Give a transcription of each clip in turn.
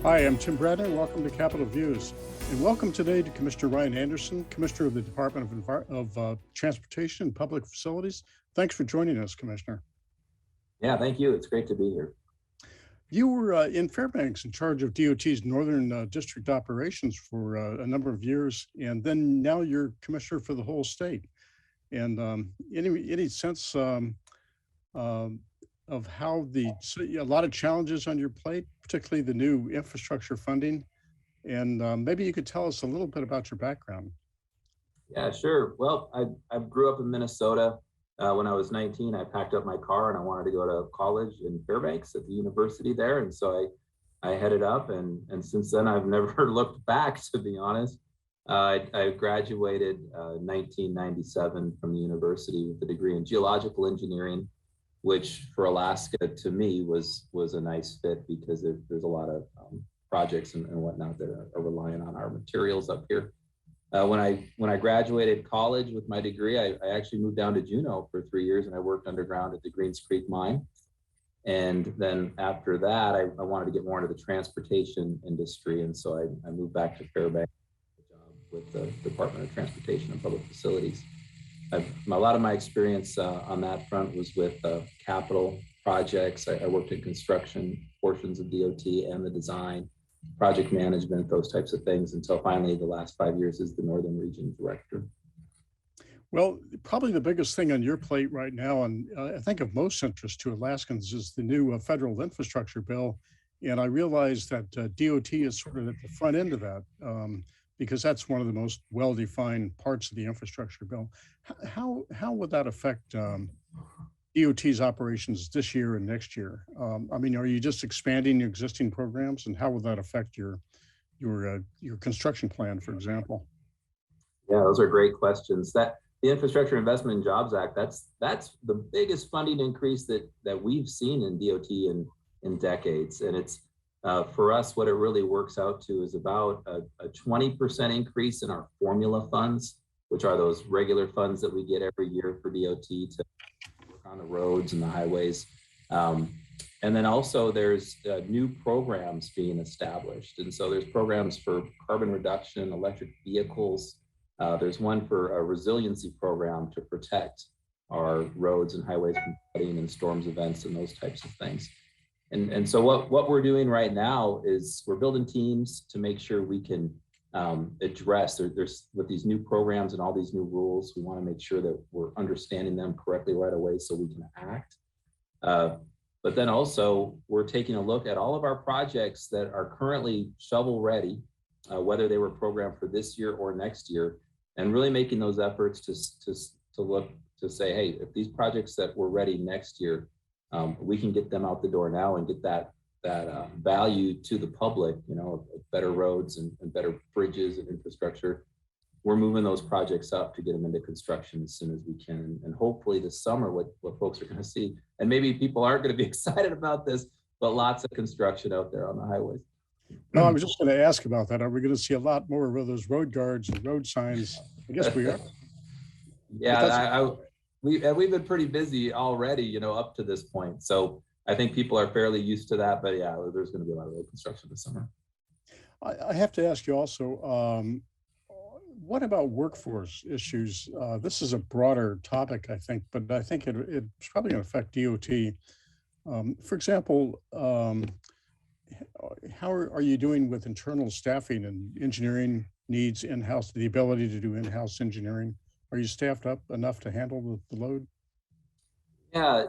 Hi, I'm Tim Bradner. Welcome to Capitol Views. And welcome today to Commissioner Ryan Anderson, Commissioner of the Department of Transportation and Public Facilities. Thanks for joining us, Commissioner. Yeah, thank you. It's great to be here. You were in Fairbanks in charge of DOT's Northern District operations for a number of years, and then now you're Commissioner for the whole state. And any sense of how a lot of challenges on your plate, particularly the new infrastructure funding, and maybe you could tell us a little bit about your background. Yeah, sure. Well, I grew up in Minnesota. When I was 19, I packed up my car and I wanted to go to college in Fairbanks at the university there. And so I headed up, and since then I've never looked back, to be honest. I graduated 1997 from the university with a degree in geological engineering, which for Alaska to me was a nice fit because there's a lot of projects and whatnot that are relying on our materials up here. When I graduated college with my degree, I actually moved down to Juneau for 3 years, and I worked underground at the Greens Creek mine. And then after that, I wanted to get more into the transportation industry, and so I moved back to Fairbanks with the Department of Transportation and Public Facilities. A lot of my experience on that front was with capital projects. I worked in construction portions of DOT and the design, project management, those types of things, until finally the last 5 years as the Northern Region Director. Well, probably the biggest thing on your plate right now, and I think of most interest to Alaskans, is the new federal infrastructure bill. And I realize that DOT is sort of at the front end of that because that's one of the most well-defined parts of the infrastructure bill. How would that affect DOT's operations this year and next year? I mean, are you just expanding your existing programs, and how will that affect your construction plan, for example? Yeah, those are great questions. That the Infrastructure Investment and Jobs Act, that's the biggest funding increase that we've seen in DOT in decades. And it's for us, what it really works out to is about a 20% increase in our formula funds, which are those regular funds that we get every year for DOT to work on the roads and the highways. And then also there's new programs being established. And so there's programs for carbon reduction, electric vehicles. There's one for a resiliency program to protect our roads and highways from flooding and storms events and those types of things. And so what we're doing right now is we're building teams to make sure we can address, there's with these new programs and all these new rules, we want to make sure that we're understanding them correctly right away so we can act. But then also we're taking a look at all of our projects that are currently shovel ready, whether they were programmed for this year or next year, and really making those efforts to look to say, hey, if these projects that were ready next year, we can get them out the door now and get that value to the public, better roads and better bridges and infrastructure. We're moving those projects up to get them into construction as soon as we can. And hopefully this summer, what folks are going to see, and maybe people aren't going to be excited about this, but lots of construction out there on the highways. No, I was just going to ask about that. Are we going to see a lot more of those road guards and road signs? I guess we are. Yeah, we've been pretty busy already, up to this point. So I think people are fairly used to that. But yeah, there's going to be a lot of road construction this summer. I have to ask you also, what about workforce issues? This is a broader topic, I think, but I think it's probably going to affect DOT. For example, how are you doing with internal staffing and engineering needs in-house, the ability to do in-house engineering? Are you staffed up enough to handle the load? Yeah,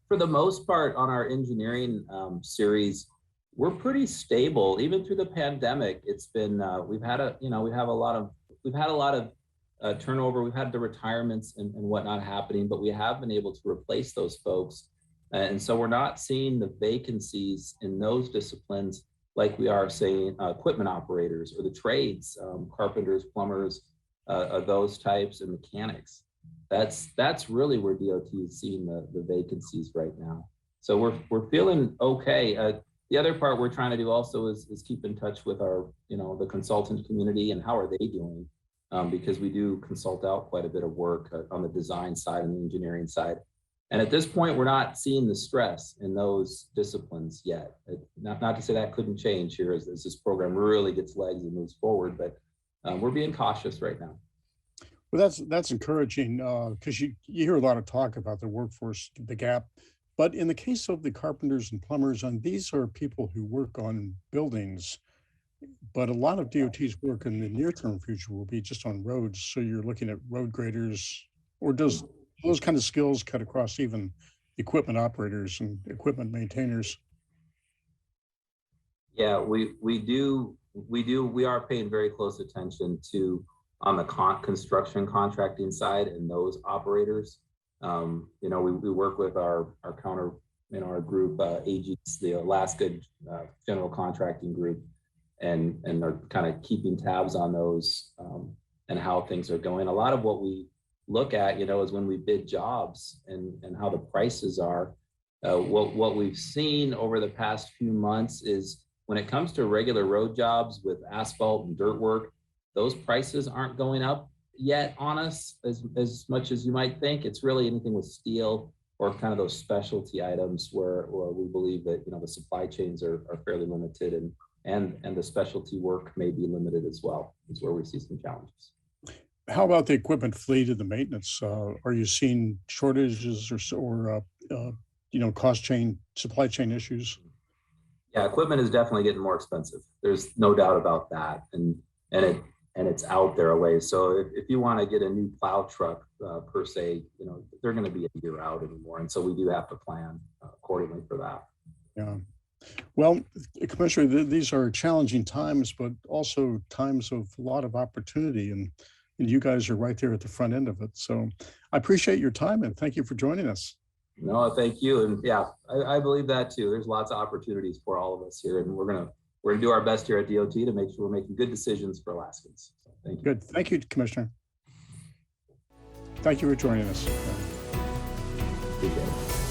for the most part on our engineering series, we're pretty stable. Even through the pandemic, it's been we've had a lot of turnover. We've had the retirements and whatnot happening, but we have been able to replace those folks. And so we're not seeing the vacancies in those disciplines like we are saying equipment operators or the trades, carpenters, plumbers, those types, and mechanics. That's really where DOT is seeing the vacancies right now. So we're feeling okay. The other part we're trying to do also is keep in touch with our, the consultant community and how are they doing, because we do consult out quite a bit of work on the design side and the engineering side. And at this point, we're not seeing the stress in those disciplines yet. Not to say that couldn't change here as this program really gets legs and moves forward, but we're being cautious right now. Well, that's encouraging because you hear a lot of talk about the workforce, the gap. But in the case of the carpenters and plumbers, and these are people who work on buildings, but a lot of DOT's work in the near-term future will be just on roads. So you're looking at road graders, or does those kind of skills cut across even equipment operators and equipment maintainers? Yeah, we are paying very close attention to on the construction contracting side and those operators. We work with our counter in our group, AG's, the Alaska General Contracting Group, and are kind of keeping tabs on those and how things are going. A lot of what we look at, is when we bid jobs and how the prices are. What we've seen over the past few months is when it comes to regular road jobs with asphalt and dirt work, those prices aren't going up yet on us as much as you might think. It's really anything with steel or kind of those specialty items where we believe that the supply chains are fairly limited, and the specialty work may be limited as well. Is where we see some challenges. How about the equipment fleet and the maintenance? Are you seeing shortages or supply chain issues? Yeah, equipment is definitely getting more expensive. There's no doubt about that, and it's out there a ways. So if you want to get a new plow truck per se, they're going to be a year out anymore, and so we do have to plan accordingly for that. Yeah. Well, Commissioner, these are challenging times, but also times of a lot of opportunity, and you guys are right there at the front end of it. So I appreciate your time and thank you for joining us. No, thank you. And yeah, I believe that too. There's lots of opportunities for all of us here, and we're gonna do our best here at DOT to make sure we're making good decisions for Alaskans. So thank you. Good. Thank you, Commissioner. Thank you for joining us. Appreciate it.